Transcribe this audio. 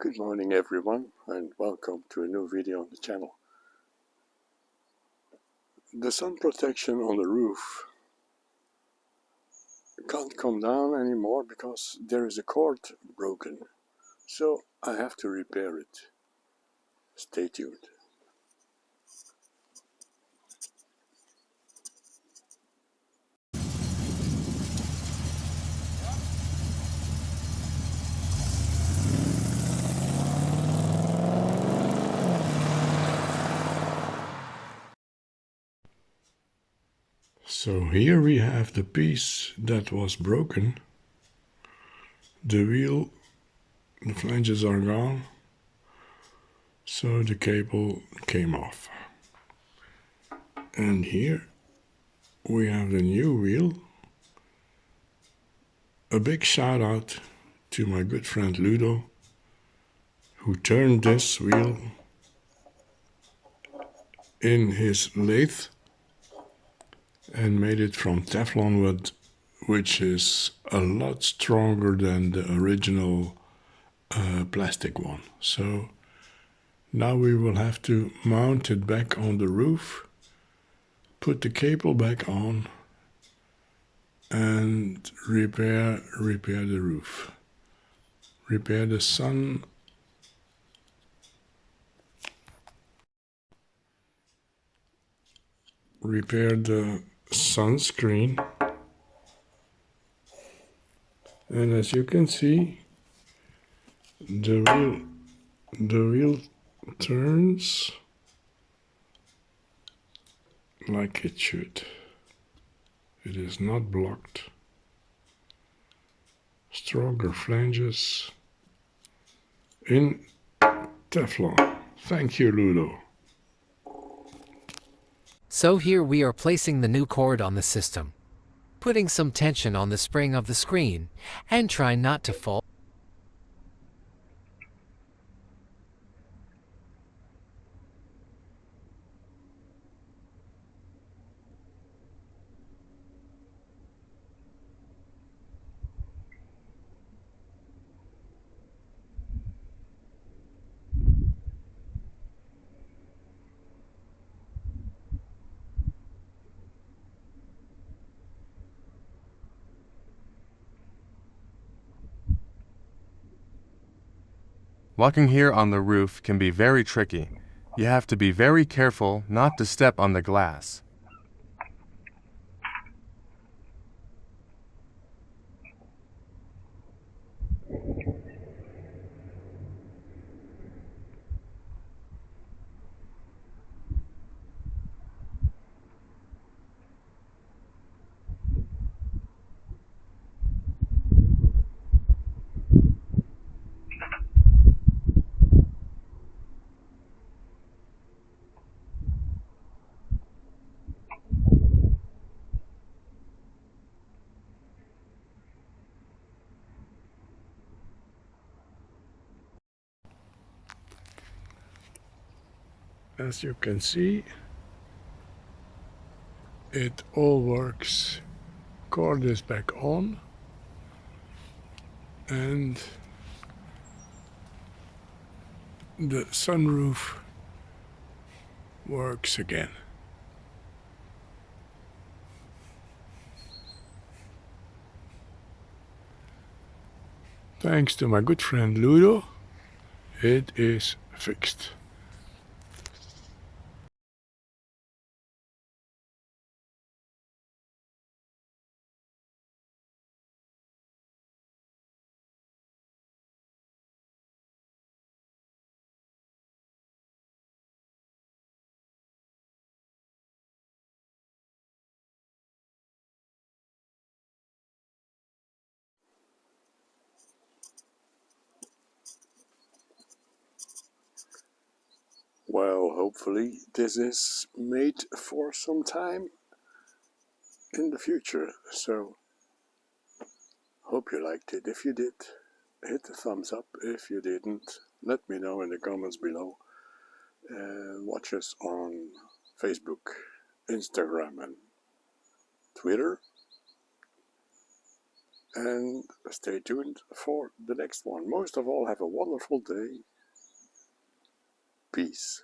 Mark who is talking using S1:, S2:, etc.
S1: Good morning everyone and welcome to a new video on the channel. The sun protection on the roof can't come down anymore because there is a cord broken. So I have to repair it. Stay tuned. So here we have the piece that was broken. The wheel, the flanges are gone, so the cable came off. And here we have the new wheel. A big shout out to my good friend Ludo, who turned this wheel in his lathe and made it from Teflon wood, which is a lot stronger than the original plastic one. So now we will have to mount it back on the roof, put the cable back on and repair the roof, repair the sun, repair the sunscreen. And as you can see, the wheel turns like it should. It is not blocked. Stronger flanges in Teflon. Thank you, Ludo.
S2: So here we are placing the new cord on the system, putting some tension on the spring of the screen, and try not to fall.
S3: Walking here on the roof can be very tricky. You have to be very careful not to step on the glass.
S1: As you can see, it all works. Cord is back on and the sunroof works again. Thanks to my good friend Ludo, it is fixed. Well, hopefully this is made for some time in the future, so hope you liked it. If you did, hit the thumbs up. If you didn't, let me know in the comments below. Watch us on Facebook, Instagram and Twitter.
S4: and stay tuned for the next one. Most of all, have a wonderful day. Peace.